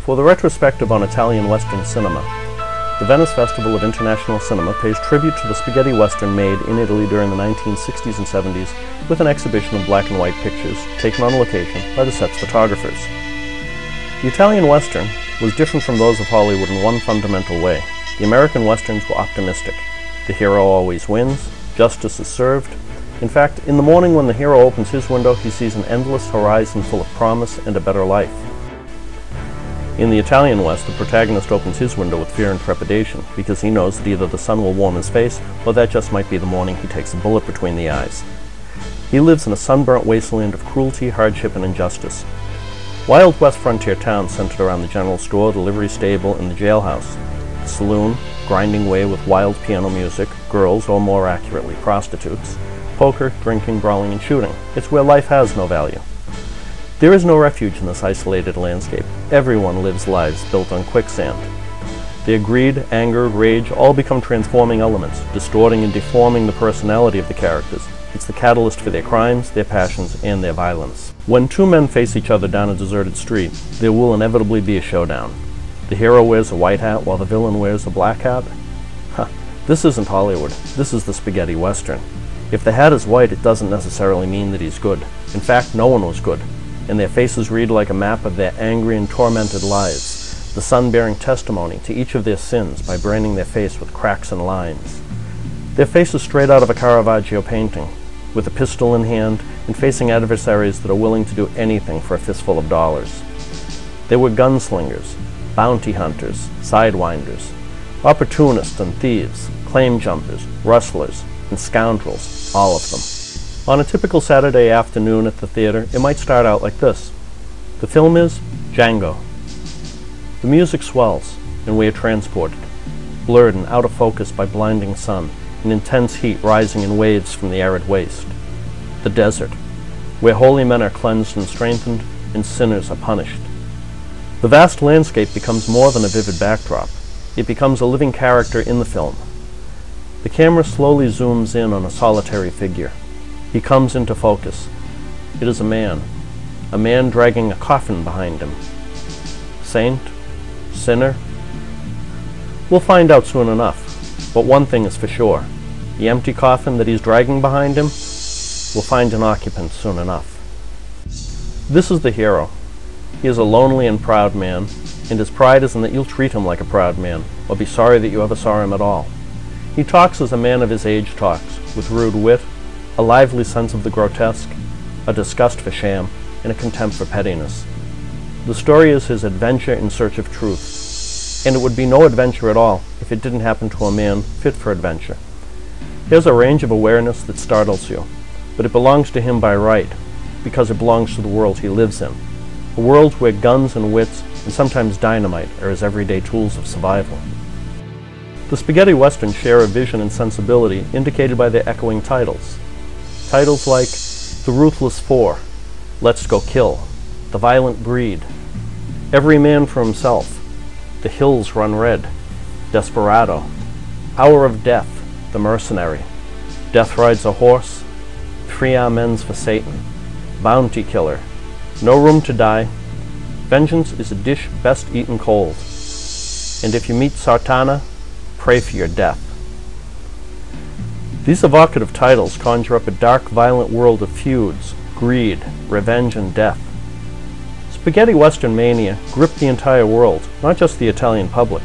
For the retrospective on Italian Western cinema, the Venice Festival of International Cinema pays tribute to the spaghetti western made in Italy during the 1960s and 70s with an exhibition of black and white pictures taken on location by the set's photographers. The Italian western was different from those of Hollywood in one fundamental way. The American westerns were optimistic. The hero always wins, justice is served. In fact, in the morning when the hero opens his window, he sees an endless horizon full of promise and a better life. In the Italian West, the protagonist opens his window with fear and trepidation because he knows that either the sun will warm his face or that just might be the morning he takes a bullet between the eyes. He lives in a sunburnt wasteland of cruelty, hardship, and injustice. Wild West frontier towns centered around the general store, the livery stable, and the jailhouse. The saloon, grinding away with wild piano music, girls, or more accurately, prostitutes, poker, drinking, brawling, and shooting. It's where life has no value. There is no refuge in this isolated landscape. Everyone lives lives built on quicksand. Their greed, anger, rage all become transforming elements, distorting and deforming the personality of the characters. It's the catalyst for their crimes, their passions, and their violence. When two men face each other down a deserted street, there will inevitably be a showdown. The hero wears a white hat while the villain wears a black hat. This isn't Hollywood. This is the spaghetti western. If the hat is white, it doesn't necessarily mean that he's good. In fact, no one was good, and their faces read like a map of their angry and tormented lives, the sun bearing testimony to each of their sins by branding their face with cracks and lines. Their faces straight out of a Caravaggio painting, with a pistol in hand and facing adversaries that are willing to do anything for a fistful of dollars. They were gunslingers, bounty hunters, sidewinders, opportunists and thieves, claim jumpers, rustlers, and scoundrels, all of them. On a typical Saturday afternoon at the theater, it might start out like this. The film is Django. The music swells, and we are transported, blurred and out of focus by blinding sun, and intense heat rising in waves from the arid waste. The desert, where holy men are cleansed and strengthened, and sinners are punished. The vast landscape becomes more than a vivid backdrop. It becomes a living character in the film. The camera slowly zooms in on a solitary figure. He comes into focus. It is a man dragging a coffin behind him. Saint? Sinner? We'll find out soon enough, but one thing is for sure. The empty coffin that he's dragging behind him will find an occupant soon enough. This is the hero. He is a lonely and proud man, and his pride is in that you'll treat him like a proud man, or be sorry that you ever saw him at all. He talks as a man of his age talks, with rude wit, a lively sense of the grotesque, a disgust for sham, and a contempt for pettiness. The story is his adventure in search of truth, and it would be no adventure at all if it didn't happen to a man fit for adventure. He has a range of awareness that startles you, but it belongs to him by right, because it belongs to the world he lives in, a world where guns and wits, and sometimes dynamite, are his everyday tools of survival. The spaghetti westerns share a vision and sensibility indicated by their echoing titles. Titles like The Ruthless Four, Let's Go Kill, The Violent Breed, Every Man for Himself, The Hills Run Red, Desperado, Hour of Death, The Mercenary, Death Rides a Horse, Three Amens for Satan, Bounty Killer, No Room to Die, Vengeance is a dish best eaten cold, and if you meet Sartana, pray for your death. These evocative titles conjure up a dark, violent world of feuds, greed, revenge, and death. Spaghetti Western mania gripped the entire world, not just the Italian public,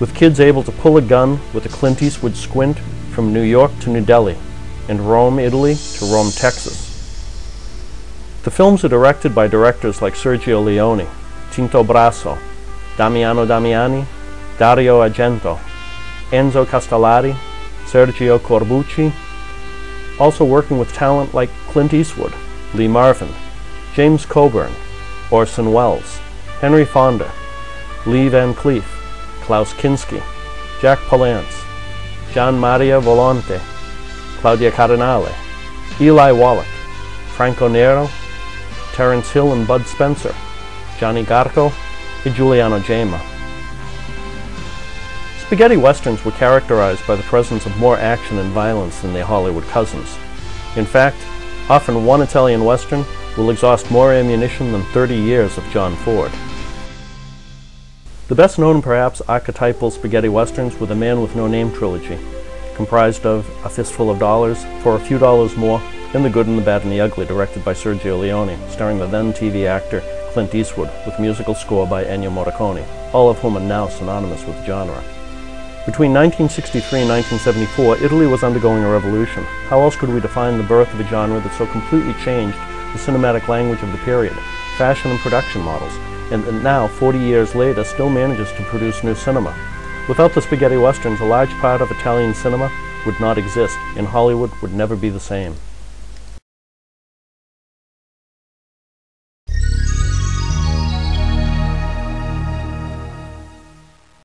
with kids able to pull a gun with a Clint Eastwood squint from New York to New Delhi, and Rome, Italy to Rome, Texas. The films are directed by directors like Sergio Leone, Tinto Brasso, Damiano Damiani, Dario Argento, Enzo Castellari, Sergio Corbucci, also working with talent like Clint Eastwood, Lee Marvin, James Coburn, Orson Welles, Henry Fonda, Lee Van Cleef, Klaus Kinski, Jack Palance, Gian Maria Volonte, Claudia Cardinale, Eli Wallach, Franco Nero, Terence Hill and Bud Spencer, Johnny Garco, and Giuliano Gemma. Spaghetti westerns were characterized by the presence of more action and violence than their Hollywood cousins. In fact, often one Italian western will exhaust more ammunition than 30 years of John Ford. The best known and perhaps archetypal spaghetti westerns were the Man with No Name trilogy, comprised of A Fistful of Dollars, For a Few Dollars More, and The Good and the Bad and the Ugly, directed by Sergio Leone, starring the then TV actor Clint Eastwood, with musical score by Ennio Morricone, all of whom are now synonymous with the genre. Between 1963 and 1974, Italy was undergoing a revolution. How else could we define the birth of a genre that so completely changed the cinematic language of the period, fashion and production models, and that now, 40 years later, still manages to produce new cinema? Without the spaghetti westerns, a large part of Italian cinema would not exist, and Hollywood would never be the same.